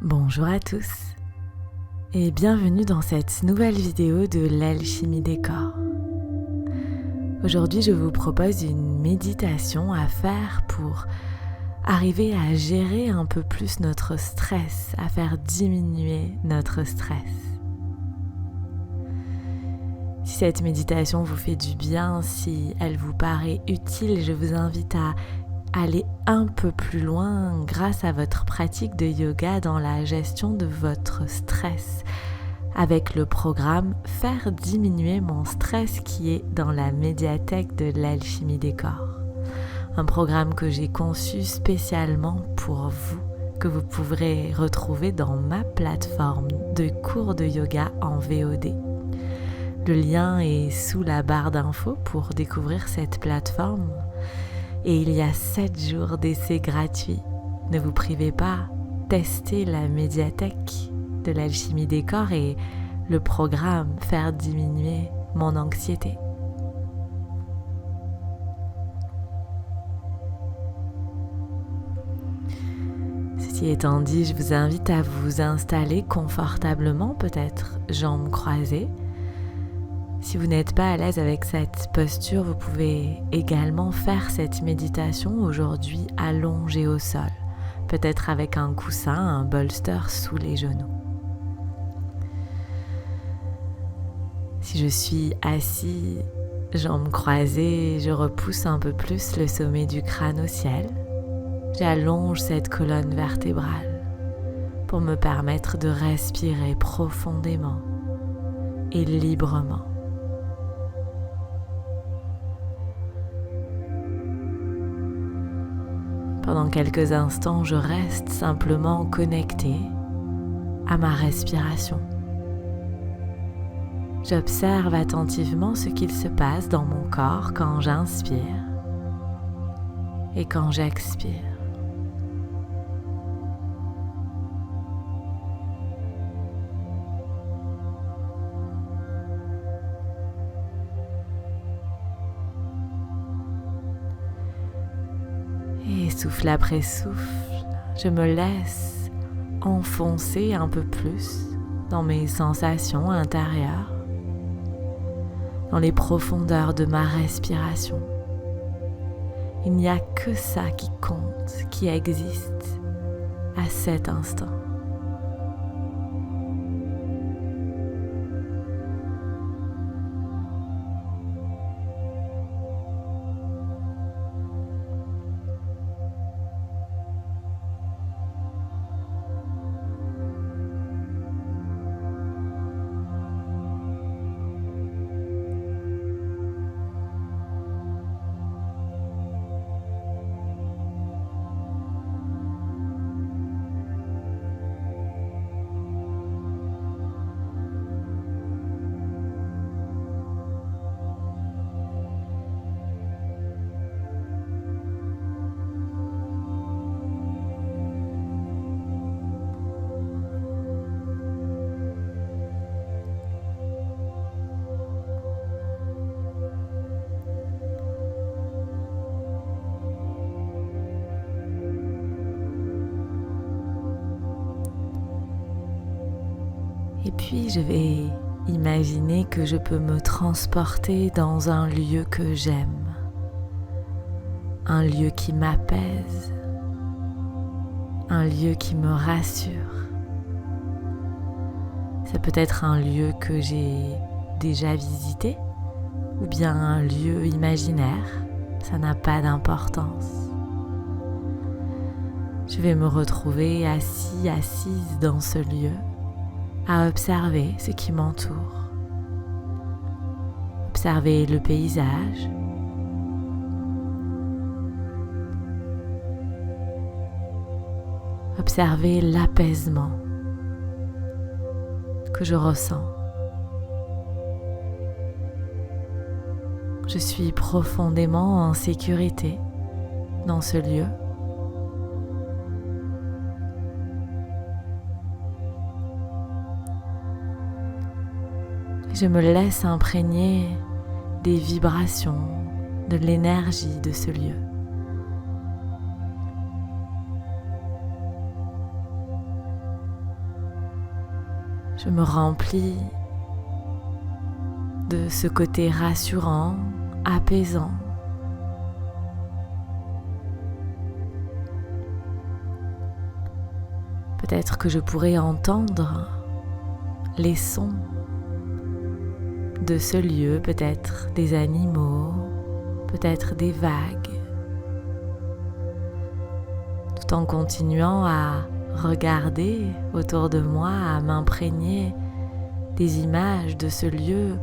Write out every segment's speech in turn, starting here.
Bonjour à tous et bienvenue dans cette nouvelle vidéo de l'alchimie des corps. Aujourd'hui, je vous propose une méditation à faire pour arriver à gérer un peu plus notre stress, à faire diminuer notre stress. Si cette méditation vous fait du bien, si elle vous paraît utile, je vous invite à aller un peu plus loin grâce à votre pratique de yoga dans la gestion de votre stress avec le programme Faire diminuer mon stress qui est dans la médiathèque de l'alchimie des corps. Un programme que j'ai conçu spécialement pour vous, que vous pourrez retrouver dans ma plateforme de cours de yoga en VOD. Le lien est sous la barre d'infos pour découvrir cette plateforme. Et il y a 7 jours d'essai gratuit. Ne vous privez pas, testez la médiathèque de l'alchimie des corps et le programme Faire diminuer mon anxiété. Ceci étant dit, je vous invite à vous installer confortablement, peut-être jambes croisées. Si vous n'êtes pas à l'aise avec cette posture, vous pouvez également faire cette méditation aujourd'hui allongée au sol, peut-être avec un coussin, un bolster sous les genoux. Si je suis assis, jambes croisées, je repousse un peu plus le sommet du crâne au ciel. J'allonge cette colonne vertébrale pour me permettre de respirer profondément et librement. Pendant quelques instants, je reste simplement connectée à ma respiration. J'observe attentivement ce qu'il se passe dans mon corps quand j'inspire et quand j'expire. Et souffle après souffle, je me laisse enfoncer un peu plus dans mes sensations intérieures, dans les profondeurs de ma respiration. Il n'y a que ça qui compte, qui existe à cet instant. Et puis je vais imaginer que je peux me transporter dans un lieu que j'aime, un lieu qui m'apaise, un lieu qui me rassure. Ça peut être un lieu que j'ai déjà visité ou bien un lieu imaginaire, ça n'a pas d'importance. Je vais me retrouver assise dans ce lieu, à observer ce qui m'entoure, observer le paysage, observer l'apaisement que je ressens. Je suis profondément en sécurité dans ce lieu. Je me laisse imprégner des vibrations, de l'énergie de ce lieu. Je me remplis de ce côté rassurant, apaisant. Peut-être que je pourrais entendre les sons de ce lieu, peut-être des animaux, peut-être des vagues, tout en continuant à regarder autour de moi, à m'imprégner des images de ce lieu.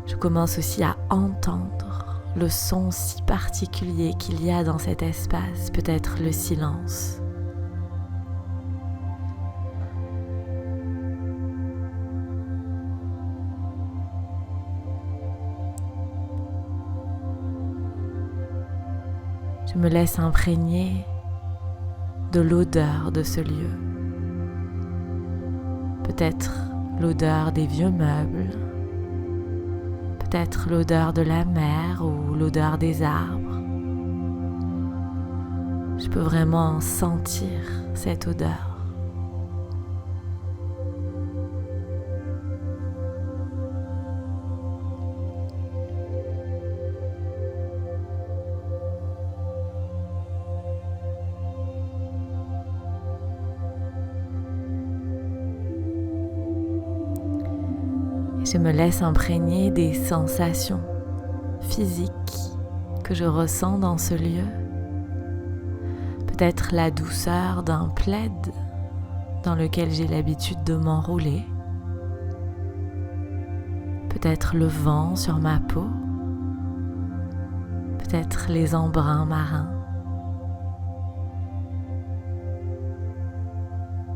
Je commence aussi à entendre le son si particulier qu'il y a dans cet espace, peut-être le silence. Je me laisse imprégner de l'odeur de ce lieu. Peut-être l'odeur des vieux meubles, peut-être l'odeur de la mer ou l'odeur des arbres. Je peux vraiment sentir cette odeur. Je me laisse imprégner des sensations physiques que je ressens dans ce lieu. Peut-être la douceur d'un plaid dans lequel j'ai l'habitude de m'enrouler. Peut-être le vent sur ma peau. Peut-être les embruns marins.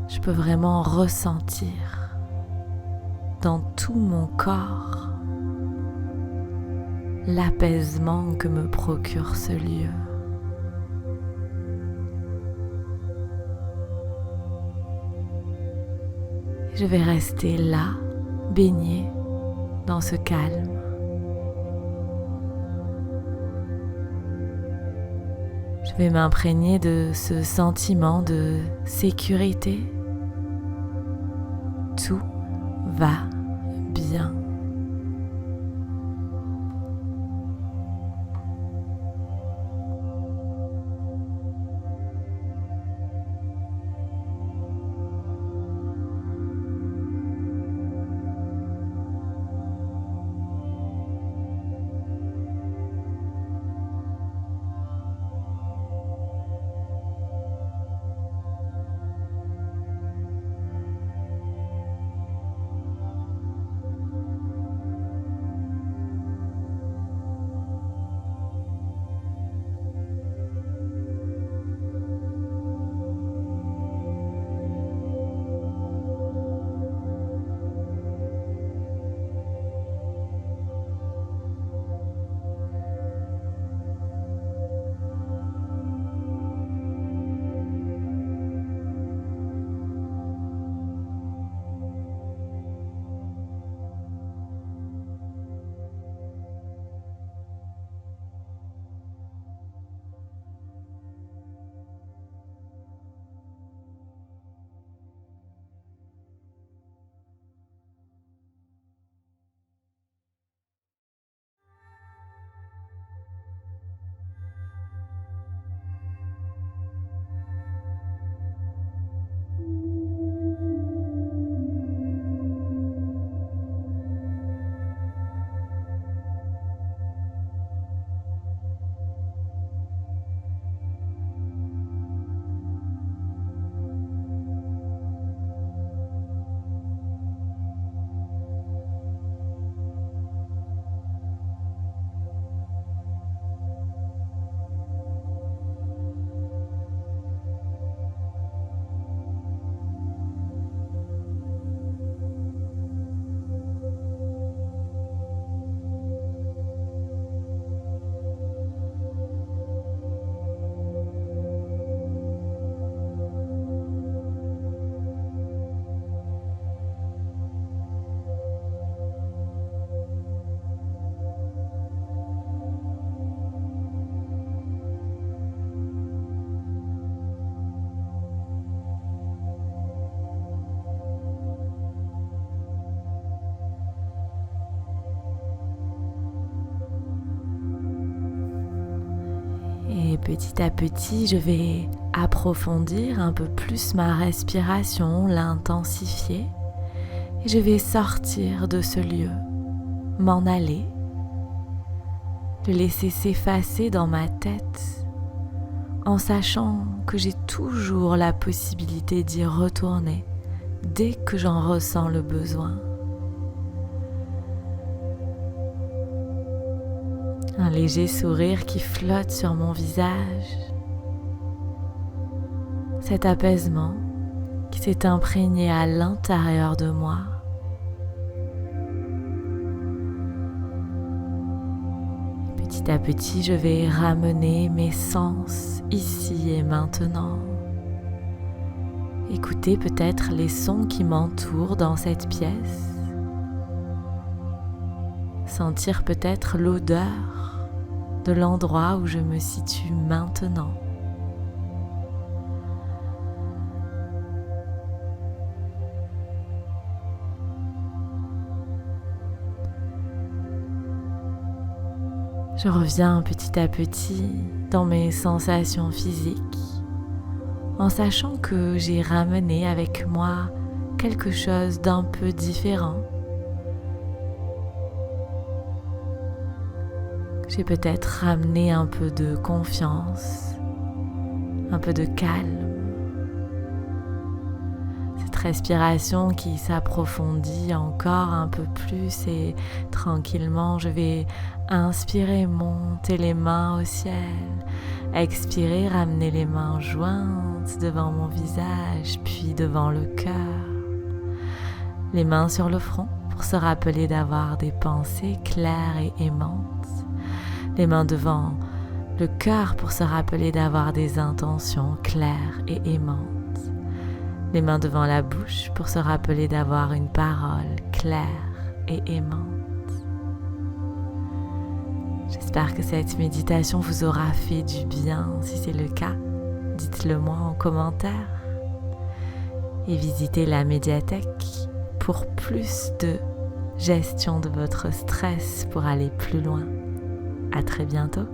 Je peux vraiment ressentir dans tout mon corps l'apaisement que me procure ce lieu. Je vais rester là, baignée dans ce calme. Je vais m'imprégner de ce sentiment de sécurité. Tout va bien. petit à petit, je vais approfondir un peu plus ma respiration, l'intensifier. Et je vais sortir de ce lieu, m'en aller, le laisser s'effacer dans ma tête, en sachant que j'ai toujours la possibilité d'y retourner dès que j'en ressens le besoin. Un léger sourire qui flotte sur mon visage, cet apaisement qui s'est imprégné à l'intérieur de moi. Petit à petit, je vais ramener mes sens ici et maintenant. Écouter peut-être les sons qui m'entourent dans cette pièce. Sentir peut-être l'odeur de l'endroit où je me situe maintenant. Je reviens petit à petit dans mes sensations physiques, en sachant que j'ai ramené avec moi quelque chose d'un peu différent. J'ai peut-être ramené un peu de confiance, un peu de calme. Cette respiration qui s'approfondit encore un peu plus et tranquillement je vais inspirer, monter les mains au ciel. Expirer, ramener les mains jointes devant mon visage, puis devant le cœur. Les mains sur le front pour se rappeler d'avoir des pensées claires et aimantes. Les mains devant le cœur pour se rappeler d'avoir des intentions claires et aimantes. Les mains devant la bouche pour se rappeler d'avoir une parole claire et aimante. J'espère que cette méditation vous aura fait du bien. Si c'est le cas, dites-le moi en commentaire. Et visitez la médiathèque pour plus de gestion de votre stress pour aller plus loin. À très bientôt.